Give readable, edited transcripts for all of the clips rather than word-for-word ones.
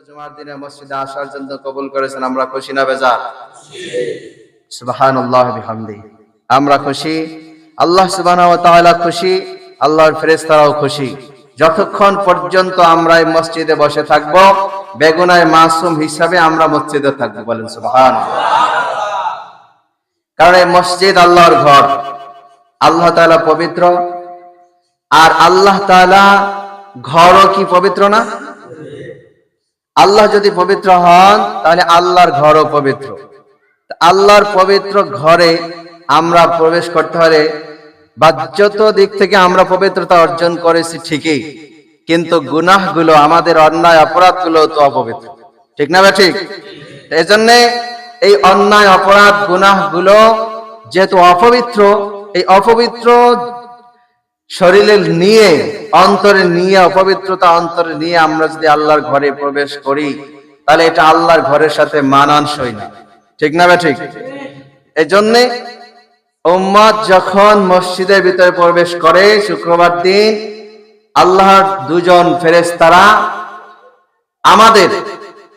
জুমার দিনে মসজিদে আসার জন্য কবুল করেছেন। আমরা খুশি না বেজার? সুবহানাল্লাহ বিহামদিহি। আমরা খুশি, আল্লাহ সুবহানাহু ওয়া তাআলা খুশি, আল্লাহর ফেরেশতারাও খুশি। যতক্ষণ পর্যন্ত আমরা এই মসজিদে বসে থাকব, বেগুনাহ মাসুম হিসাবে আমরা মসজিদে থাকব। বলেন সুবহানাল্লাহ। কারণ এই মসজিদ আল্লাহর ঘর, আল্লাহ তাআলা পবিত্র, আর আল্লাহ তাআলা ঘরও কি পবিত্র না? আল্লাহ যদি পবিত্র হন তাহলে আল্লাহর ঘরও পবিত্র। আল্লাহর পবিত্র ঘরে আমরা প্রবেশ করতে হলে বাহ্যত দিক থেকে আমরা পবিত্রতা অর্জন করেছি ঠিকই, কিন্তু গুনাহগুলো, আমাদের অন্যায় অপরাধগুলো তো অপবিত্র, ঠিক না? ঠিক। এই জন্য এই অন্যায় অপরাধ গুনাহগুলো যেহেতু অপবিত্র, এই অপবিত্র শরীরে নিয়ে, অন্তরে নিয়ে, অপবিত্রতা অন্তরে নিয়ে আমরা যদি আল্লাহর ঘরে প্রবেশ করি তাহলে এটা আল্লাহর ঘরের সাথে মানানসই না, ঠিক না? ঠিক। এই জন্যে উম্মত যখন মসজিদের ভিতরে প্রবেশ করে শুক্রবার দিন, আল্লাহর দুজন ফেরেশতারা আমাদের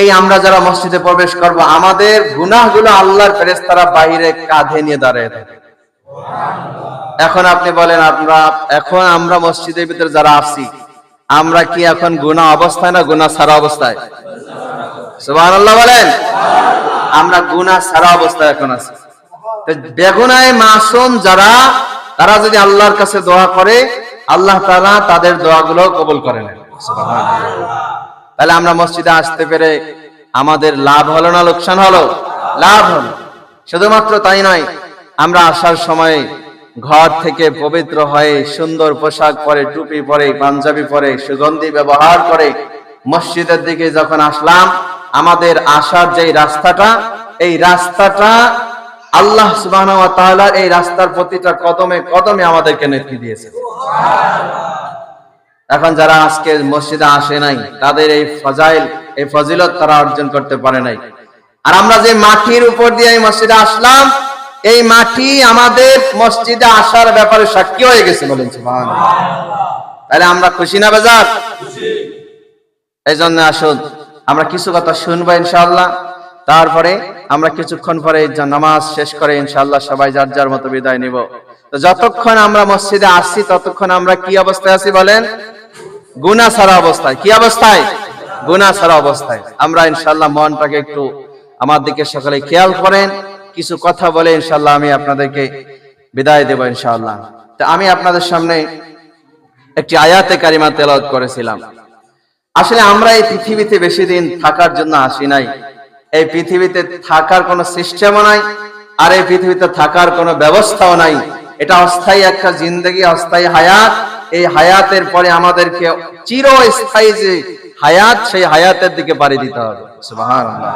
এই আমরা যারা মসজিদে প্রবেশ করব, আমাদের গুনাহগুলো আল্লাহর ফেরেশতারা বাইরে কাঁধে নিয়ে দাঁড়িয়ে থাকে। এখন আপনি বলেন, এখন আমরা মসজিদের ভিতরে যারা আছি, আমরা কি এখন গুনাহ অবস্থায় না গুনাহ ছাড়া অবস্থায়? সুবহানাল্লাহ বলেন। আমরা গুনাহ ছাড়া অবস্থায় এখন আছি। বেগুনাহ মাসুম যারা, তারা যদি আল্লাহর কাছে দোয়া করে, আল্লাহ তাআলা তাদের দোয়াগুলো কবুল করে নেন। সুবহানাল্লাহ। তাহলে আমরা মসজিদে আসতে পেরে আমাদের লাভ হলো না লোকসান হলো? লাভ হলো। শুধুমাত্র তাই নয়, আমরা আসার সময় ঘর থেকে পবিত্র হয়ে সুন্দর পোশাক পরে, টুপি পরে, পাঞ্জাবি পরে, সুগন্ধি ব্যবহার করে মসজিদের দিকে যখন আসলাম, আমাদের আসার যে রাস্তাটা, এই রাস্তাটা আল্লাহ সুবহানাহু ওয়া তাআলা এই রাস্তার প্রতিটা কদমে কদমে আমাদেরকে নেতৃত্ব দিয়েছে। এখন যারা আজকে মসজিদে আসে নাই, তাদের এই ফজাইল, এই ফজিলত তারা অর্জন করতে পারে নাই। আর আমরা যে মাটির উপর দিয়ে এই মসজিদে আসলাম, এই মাটি আমাদের মসজিদে আসার ব্যাপারে সাক্ষী হয়ে গেছে। বলেন সুবহানাল্লাহ। তাহলে আমরা খুশি না বেজার? এই জন্য আসুন আমরা কিছু কথা শুনবো ইনশাআল্লাহ, তারপরে আমরা কিছুক্ষণ পরে নামাজ শেষ করে ইনশাআল্লাহ সবাই যার যার মতো বিদায় নিব। তো যতক্ষণ আমরা মসজিদে আসছি ততক্ষণ আমরা কি অবস্থায় আছি বলেন? গুনাহ ছাড়া অবস্থায়। কি অবস্থায়? গুনাহ ছাড়া অবস্থায়। আমরা ইনশাআল্লাহ মনটাকে একটু আমার দিকে সকালে খেয়াল করেন, কিছু কথা বলে ইনশাআল্লাহ আমি আপনাদেরকে বিদায় দেব ইনশাআল্লাহ। তো আমি আপনাদের সামনে একটি আয়াতে কারিমা তেলাওয়াত করেছিলাম। আসলে আমরা এই পৃথিবীতে বেশি দিন থাকার জন্য আসি নাই। এই পৃথিবীতে থাকার কোনো সিস্টেমও নাই, আর এই পৃথিবীতে থাকার কোনো ব্যবস্থাও নাই। এটা অস্থায়ী একটা জিন্দেগি, অস্থায়ী হায়াত। এই হায়াতের পরে আমাদেরকে চিরস্থায়ী যে হায়াত, সেই হায়াতের দিকে পাড়ি দিতে হবে। সুবহানাল্লাহ।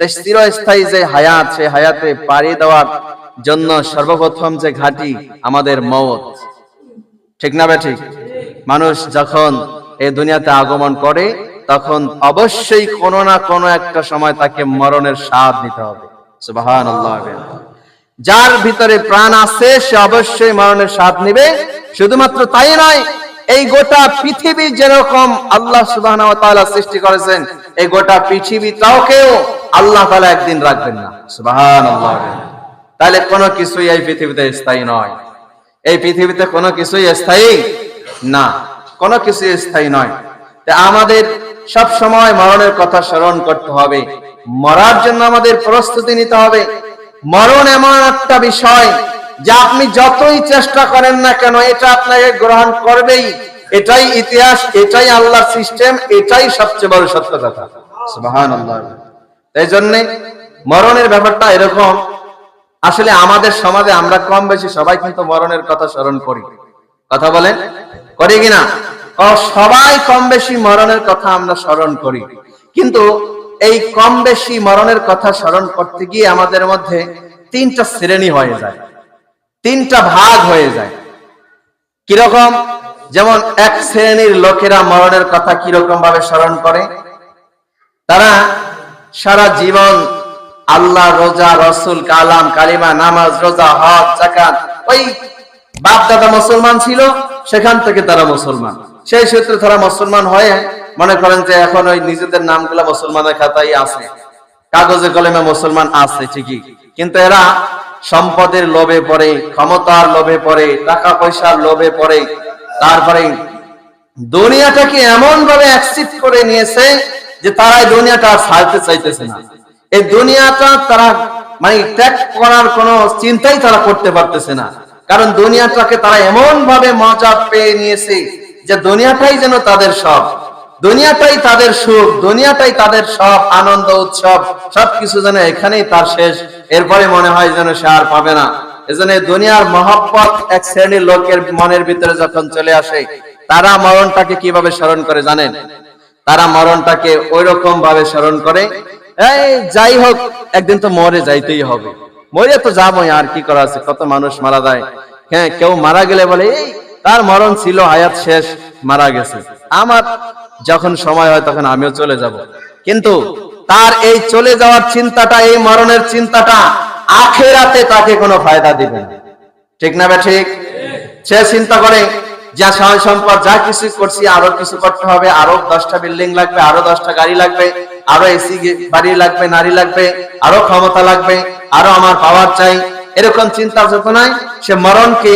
তাই চিরস্থায়ী যে হায়াত, সেই হায়াতে পাড়ি দেওয়ার জন্য সর্বপ্রথম যে ঘাঁটি আমাদের মওত, ঠিক না? ঠিক। মানুষ যখন এই দুনিয়াতে আগমন করে তখন অবশ্যই কোনো না কোনো একটা সময় তাকে মরণের স্বাদ নিতে হবে। সুবহানাল্লাহ। যার ভিতরে প্রাণ আছে সে অবশ্যই মরণের স্বাদ নিবে। শুধুমাত্র তাই নয়, এই গোটা পৃথিবী যেরকম আল্লাহ সুবহানাহু ওয়া তাআলা সৃষ্টি করেছেন, এই গোটা পৃথিবীটাকেও আল্লাহ তাআলা একদিন রাখবেন না। সুবহানাল্লাহ। তাহলে কোনো কিছুই এই পৃথিবীতে স্থায়ী নয়। এই পৃথিবীতে কোনো কিছুই স্থায়ী না, কোনো কিছুই স্থায়ী নয়। তাই আমাদের সব সময় মরণের কথা স্মরণ করতে হবে। মরার জন্য আমাদের প্রস্তুতি নিতে হবে। মরণ এমন একটা বিষয় যে আপনি যতই চেষ্টা করেন না কেন, এটা আপনাকে গ্রহণ করবেই। এটাই ইতিহাস, এটাই আল্লাহর সিস্টেম, এটাই সবচেয়ে বড় সত্য কথা। সুবহানাল্লাহ। এই জন্য মরণের ব্যাপারটা এরকম। আসলে আমাদের সমাজে আমরা কম বেশি সবাই কিন্তু মরণের কথা স্মরণ করি। কথা বলেন, করি কিনা? সবাই কম বেশি মরণের কথা আমরা স্মরণ করি, কিন্তু এই কম বেশি মরণের কথা স্মরণ করতে গিয়ে আমাদের মধ্যে তিনটা শ্রেণী হয়ে যায়, তিনটা ভাগ হয়ে যায়। কিরকম? যেমন এক শ্রেণীর লোকেরা মরণের কথা কিরকম ভাবে স্মরণ করে, তারা সারা জীবন আল্লাহ, রোজা, রসুল, কালাম, কালিমা, নামাজ, রোজা, হজ, যাকাত, ওই বাপ দাদা মুসলমান ছিল, সেখান থেকে তারা মুসলমান। সেই সূত্রে তারা মুসলমান হয়ে মনে করেন যে এখন ওই নিজেদের নামগুলা মুসলমানের খাতায় আছে, কাগজে কলমে মুসলমান আছে ঠিকই, কিন্তু এরা সম্পদের লোভে পড়ে, ক্ষমতার লোভে পড়ে, টাকা পয়সার লোভে পড়ে, তারপরে দুনিয়াটাকে এমন ভাবে অ্যাকসেপ্ট করে নিয়েছে যে তারা এই দুনিয়াটা আর ছাড়তে চাইতেছে না। এই দুনিয়াটা তারা মানে ত্যাগ করার কোন চিন্তাই তারা করতে পারতেছে না, কারণ দুনিয়াটাকে তারা এমন ভাবে মজা পেয়ে নিয়েছে যে দুনিয়াটাই যেন তাদের সব, দুনিয়াটাই তাদের সুখ, দুনিয়াটাই তাদের সব আনন্দ উৎসব, সবকিছু যেন এখানেই তার শেষ, এরপরে মনে হয় যেন সে আর পাবে না। এজন্য দুনিয়ার মহব্বত এক শ্রেণীর লোকের মনের ভিতরে যখন চলে আসে, তারা মরণটাকে কিভাবে স্মরণ করে জানেন? তারা মরণটাকে ওই রকম ভাবে স্মরণ করে, এই যাই হোক একদিন তো মরে যাইতেই হবে, মরে তো যাবোই, আর কি করা আছে, কত মানুষ মারা যায়। হ্যাঁ, কেউ মারা গেলে বলে এই তার মরণ ছিল, হায়াত শেষ, মারা গেছে, আমার যখন সময় হয় তখন আমিও চলে যাব। কিন্তু তার এই চলে যাওয়ার চিন্তাটা, এই মরণের চিন্তাটা আখিরাতে তাকে কোনো ফায়দা দিবে না, ঠিক না বে ঠিক? সে চিন্তা করে যা সহায় সম্পদ যা কিছু করছি আরো কিছু করতে হবে, আরো 10টা বিল্ডিং লাগবে, আরো 10টা গাড়ি লাগবে, আরো এসি বাড়ি লাগবে, নারী লাগবে, আরো ক্ষমতা লাগবে, আরো আমার পাওয়ার চাই, এরকম চিন্তা চেতনায় সে মরণকে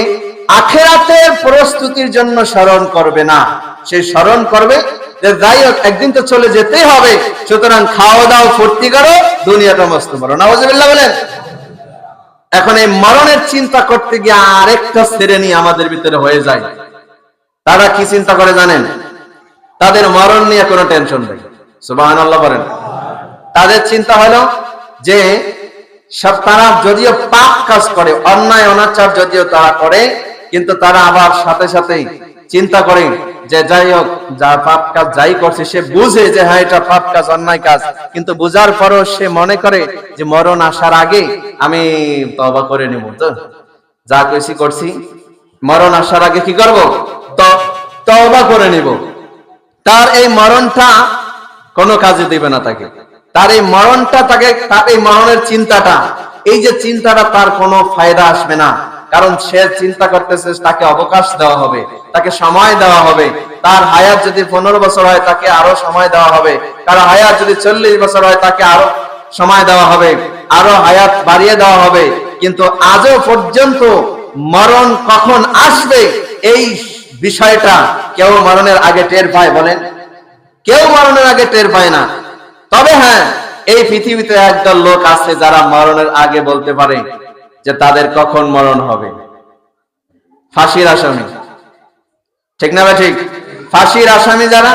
আখিরাতের প্রস্তুতির জন্য স্মরণ করবে না। সে স্মরণ করবে যে যাই হোক একদিন তো চলে যেতেই হবে, সুতরাং খাওয়া দাও, ফুর্তি করো, দুনিয়াটা মস্ত করো। নাউজুবিল্লাহ বলেন। এখন এই মরণের চিন্তা করতে গিয়ে আরেকটা শ্রেণী আমাদের ভিতরে হয়ে যায়। তারা কি চিন্তা করে জানেন? তাদের মরণ নিয়ে কোনো টেনশন নেই। সুবহানাল্লাহ বলেন। তাদের চিন্তা হলো যে সব, তারা যদিও পাপ কাজ করে, অন্যায় অনাচার যদিও তারা করে, কিন্তু তারা আবার সাথে সাথেই চিন্তা করে যে যাই হোক যা পাপ কাজ যাই করছে, সে বুঝে যে হ্যাঁ এটা পাপ কাজ, অন্যায় কাজ, কিন্তু বুঝার পরও সে মনে করে যে মরণ আসার আগে আমি তওবা করে নেব, তো যা কইছি করছি, মরণ আসার আগে কি করব? তওবা করে নিব। তার এই মরণটা কোনো কাজে দিবে না তাকে, তার এই মরণটা তাকে, তার এই মরণের চিন্তাটা, এই যে চিন্তাটা তার কোনো ফায়দা আসবে না, কারণ সে চিন্তা করতেছে তাকে অবকাশ দেওয়া হবে, তাকে সময় দেওয়া হবে। তার হায়াত যদি 15 বছর হয় তাকে আরো সময় দেওয়া হবে, কারণ হায়াত যদি 40 বছর হয় তাকে আরো সময় দেওয়া হবে, আরো হায়াত বাড়িয়ে দেওয়া হবে। কিন্তু আজও পর্যন্ত মরণ কখন আসবে এই বিষয়টা কেউ মরণের আগে টের পায়? বলেন, কেউ মরণের আগে টের পায় না। তবে হ্যাঁ, এই পৃথিবীতে একদল লোক আছে যারা মরণের আগে বলতে পারে যে তাদের কখন মরণ হবে। ফাঁসির আসামি, ঠিক না ঠিক? ফাঁসির আসামি যারা,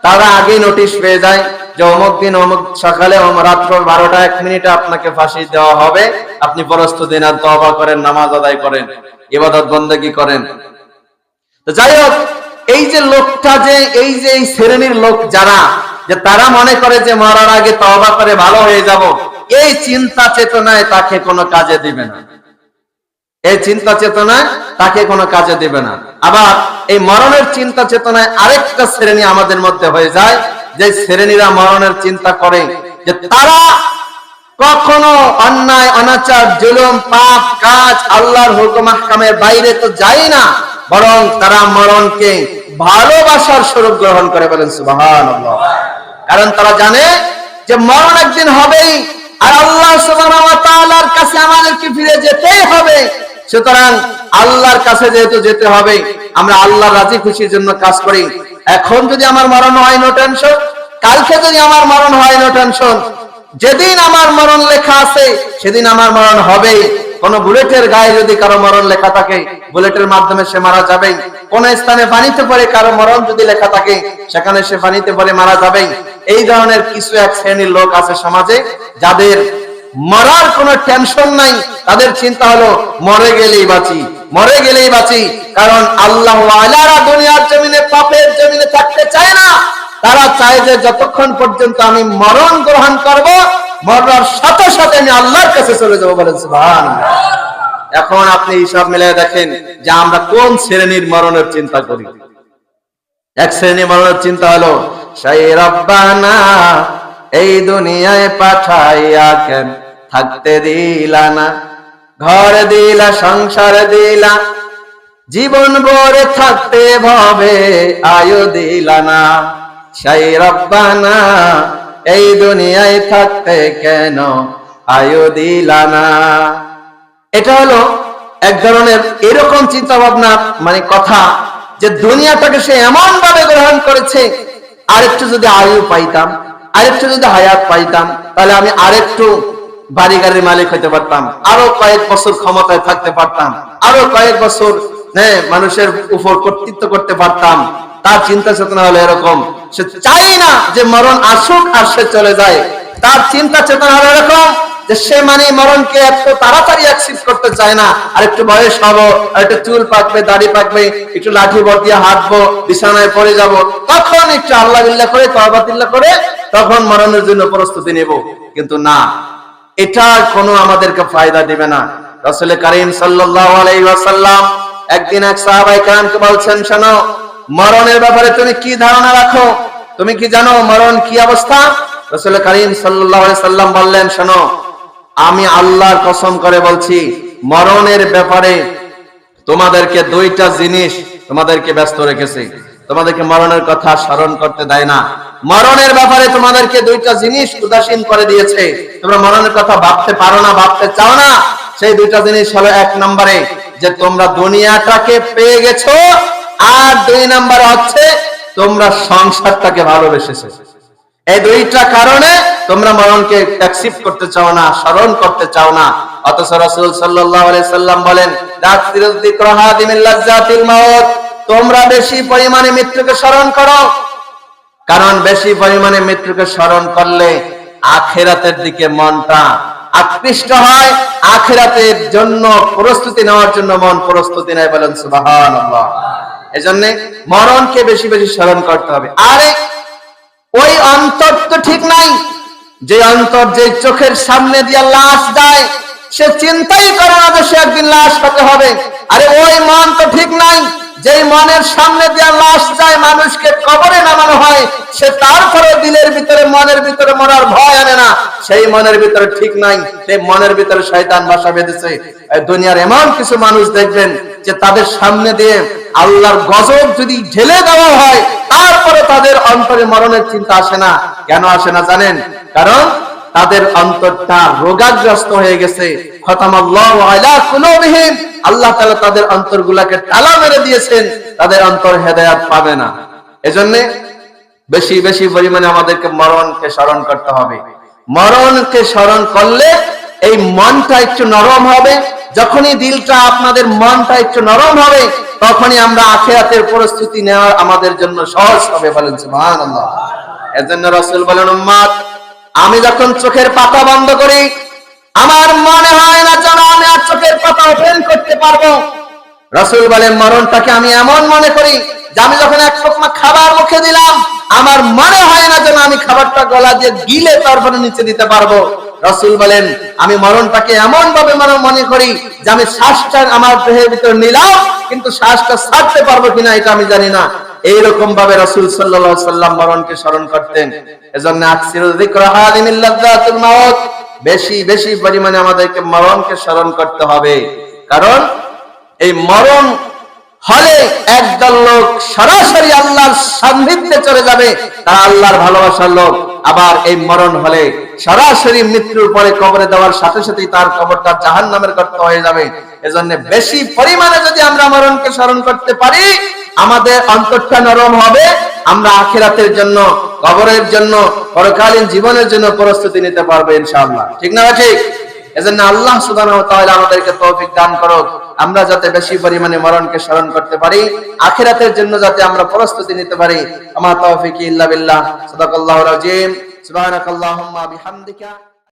তারা আগেই নোটিশ পেয়ে যায় যে অমুক দিন অমুক সকালে রাত্র 12টা 1 মিনিটে আপনাকে ফাঁসি দেওয়া হবে, আপনি প্রস্তুতি নেন, তওবা করেন, নামাজ আদায় করেন, ইবাদত বন্দেগী করেন। তো যাই হোক, এই যে লোকটা, যে এই যে এই শ্রেণীর লোক যারা, যে তারা মনে করে যে মরার আগে তওবা করে ভালো হয়ে যাব, এই চিন্তা চেতনায় তাকে কোনো কাজে দিবে না, এই চিন্তা চেতনায় তাকে কোনো কাজে দিবে না। আবার এই মরণের চিন্তা চেতনায় আরেকটা শ্রেণী আমাদের মধ্যে হয়ে যায়, যে শ্রেণীরা মরণের চিন্তা করে যে তারা কখনো অন্যায় অনাচার জুলুম পাপ কাজ আল্লাহর হুকুম আহকামের বাইরে তো যায় না, বরং তারা মরণকে ভালোবাসার স্বরূপ গ্রহণ করে। বলেন সুবহানাল্লাহ। কারণ তারা জানে যে মরণ একদিন হবেই, আর আল্লাহ সুবহানাহু ওয়া তাআলার কাছে আমাদেরকে ফিরে যেতেই হবে। সুতরাং আল্লাহর কাছে যেহেতু যেতে হবে, আমরা আল্লাহর রাজি খুশির জন্য কাজ করি। এখন যদি আমার মরণ হয়, নো টেনশন। কালকে যদি আমার মরণ হয়, নো টেনশন। যেদিন আমার মরণ লেখা আছে সেদিন আমার মরণ হবেই। কোন বুলেটের গায়ে যদি কারো মরণ লেখা থাকে, বুলেটের মাধ্যমে সে মারা যাবেই। কোন স্থানে পানিতে পড়ে কারো মরণ যদি লেখা থাকে, সেখানে সে পানিতে পড়ে মারা যাবেই। এই ধরনের কিছু এক শ্রেণীর লোক আছে সমাজে, যাদের মরার কোনো টেনশন নাই। তাদের চিন্তা হলো মরে গেলেই বাঁচি, মরে গেলেই বাঁচি। কারণ আল্লাহ ওয়ালারা দুনিয়ার জমিনে, পাপের জমিনে থাকতে চায় না। তারা চায় যে যতক্ষণ পর্যন্ত আমি মরণ গ্রহণ করব, মরার সাথে সাথে আমি আল্লাহর কাছে চলে যাব। বলেন সুবহানাল্লাহ। এখন আপনি হিসাব মিলিয়ে দেখেন যে আমরা কোন শ্রেণীর মরণের চিন্তা করি। এক শ্রেণীর মরণের চিন্তা হলো, সেই রব্বানা এই দুনিয়ায় পাঠাইয়া কেন থাকতে দিলা না, ঘর দিলা, সংসার দিলা, জীবন ভরে থাকতে ভবে আয়ু দিলানা, সেই রব্বানা এই দুনিয়ায় থাকতে কেন আয়ু দিলানা। এটা হলো এক ধরনের এরকম চিন্তা ভাবনা, মানে কথা, যে দুনিয়াটাকে সে এমন ভাবে গ্রহণ করেছে, আরেকটু যদি আয়ু পাইতাম, আরেকটু যদি হায়াত পাইতাম, তাহলে আমি আরেকটু বাড়ি গাড়ির মালিক হইতে পারতাম, আরো কয়েক বছর ক্ষমতায় থাকতে পারতাম, আরো কয়েক বছর মানুষের উপর কর্তৃত্ব করতে পারতাম। তার চিন্তা চেতনা হলো এরকম, সে চাই না যে মরণ আসুক আর সে চলে যায়। তার চিন্তা চেতনা হলো এরকম যে সে মানে মরণকে এত তাড়াতাড়ি অ্যাকসেপ্ট করতে চায় না। আর একটু বয়স হবো, আর একটু চুল পাকবে, দাড়ি পাকবে, একটু লাঠি বর দিয়ে হাঁটবো, বিছানায় পড়ে যাব, তখন একটু আল্লাহ বিল্লাহ করে তওবা তিল্লাহ করে তখন মরণের জন্য প্রস্তুতি নেব। কিন্তু না, এটা কোনো আমাদেরকে ফায়দা দিবে না। রাসূল করিম সাল্লাল্লাহু আলাইহি ওয়াসাল্লাম একদিন এক সাহাবায়ে কেরামকে বলছেন, শোনো, মরণের ব্যাপারে তুমি কি ধারণা রাখো, তুমি কি জানো মরণ কি অবস্থা? রাসূল করিম সাল্লাল্লাহু আলাইহি ওয়াসাল্লাম বললেন, শোনো, আমি আল্লাহর কসম করে বলছি, মরণের ব্যাপারে তোমাদেরকে দুইটা জিনিস তোমাদেরকে ব্যস্ত রেখেছে, তোমাদেরকে মরণের কথা স্মরণ করতে দেয় না। মরণের ব্যাপারে তোমাদেরকে দুইটা জিনিস উদাসীন করে দিয়েছে, তোমরা মরণের কথা ভাবতে পারো না, ভাবতে চাও না। সেই দুইটা জিনিস হলো, এক নম্বরে যে তোমরা দুনিয়াটাকে পেয়ে গেছো, আর দুই নম্বরে হচ্ছে তোমরা সংসারটাকে ভালোবেসেছো। এই দুইটা কারণে তোমরা মরণকে অ্যাকসেপ্ট করতে চাও না, স্মরণ করতে চাও না। অথচ রাসূল সাল্লাল্লাহু আলাইহি সাল্লাম বলেন, দাকিরুয যিকরা হাদিমিল লাজ্জাতিল মাউত, তোমরা বেশি পরিমাণে মৃত্যুকে স্মরণ করো, কারণ বেশি পরিমাণে মৃত্যুকে স্মরণ করলে আখিরাতের দিকে মনটা আকৃষ্ট হয়, আখিরাতের জন্য প্রস্তুতি নেওয়ার জন্য মন প্রস্তুতি নেয়। বলেন সুবহানাল্লাহ। এজন্য মরণকে বেশি বেশি স্মরণ করতে হবে। আরে ওই অন্তর তো ঠিক নাই, যে অন্তর যে চোখের সামনে দিয়ে লাশ যায়, সে চিন্তাই করে না যে সে একদিন লাশ হতে হবে। আরে ওই মন তো ঠিক নাই, যে মনের সামনে দিয়ে লাশ যায়, মানুষকে কবরে নামানো হয়, সে তারপরে দিলের ভিতরে মনের ভিতরে মরার ভয় আনে না, সেই মনের ভিতরে ঠিক নাই, সেই মনের ভিতরে শয়তান বাসা বেঁধেছে। দুনিয়ার এমন কিছু মানুষ দেখবেন যে তাদের সামনে দিয়ে আল্লাহর গজব যদি ঢেলে দেওয়া হয়, তারপরে তাদের অন্তরে মরণের চিন্তা আসে না। কেন আসে না জানেন? কারণ তাদের অন্তরটা রোগাগ্রস্ত হয়ে গেছে। খতামাল্লাহু আলা কুলুবিহিম, আল্লাহ তাআলা তাদের অন্তরগুলোকে তালা মেরে দিয়েছেন, তাদের অন্তর হেদায়েত পাবে না। এজন্য বেশি বেশি পরিমাণে আমাদেরকে মরণকে স্মরণ করতে হবে। মরণকে স্মরণ করলে এই মনটা একটু নরম হবে। যখনই দিলটা, আপনাদের মনটা একটু নরম হবে, তখনই আমরা আখিরাতের প্রস্তুতি নেওয়া আমাদের জন্য সহজ হবে। বলেন সুবহানাল্লাহ। এজন্য রাসূল বলেন, উম্মত, আমি যখন চোখের পাতা বন্ধ করি, আমার মনে হয় না যেন আমি আর চোখের পাতা ওপেন করতে পারবো। রাসূল বলেন, মরণটাকে আমি এমন মনে করি যে আমি যখন এক লোকমা খাবার মুখে দিলাম, আমার মনে হয় না যেন আমি খাবারটা গলা দিয়ে গিলে তারপরে নিচে দিতে পারবো। রাসূল বলেন, আমি মরণটাকে এমন ভাবে মনে করি যে আমি শ্বাসটা আমার দেহের ভিতর নিলাম, কিন্তু শ্বাসটা ছাড়তে পারবো কিনা এটা আমি জানি না। এইরকম ভাবে রাসূল সাল্লাল্লাহু আলাইহি সাল্লাম মরণকে স্মরণ করতেন। এজন্য আকসিরু যিকরা হালিমিল লাজ্জাতিল মাউত, বেশি বেশি পরিমাণে আমাদেরকে মরণকে স্মরণ করতে হবে। কারণ এই মরণ হলে একদল লোক সরাসরি আল্লাহর সান্নিধ্যে চলে যাবে, তারা আল্লাহর ভালোবাসার লোক। আবার এই মরণ হলে সরাসরি মৃত্যুর পরে কবরে দেওয়ার সাথে সাথেই তার কবরটা জাহান্নামের গর্ত হয়ে যাবে। এজন্য বেশি পরিমাণে যদি আমরা মরণকে স্মরণ করতে পারি, আমাদের অন্তরটা নরম হবে, আমরা আখিরাতের জন্য, কবরের জন্য, পরকালীন জীবনের জন্য প্রস্তুতি নিতে পারবো ইনশাআল্লাহ। ঠিক না ঠিক? এজন্য আল্লাহ সুবহানাহু ওয়া তাআলা আমাদেরকে তৌফিক দান করুক, আমরা যাতে বেশি পরিমাণে মরণকে স্মরণ করতে পারি, আখিরাতের জন্য যাতে আমরা প্রস্তুতি নিতে পারি। আমা তাওফিকি ইল্লা বিল্লাহ। সাদাকাল্লাহুল আযীম। সুবহানাকাল্লাহুম্মা বিহামদিকা।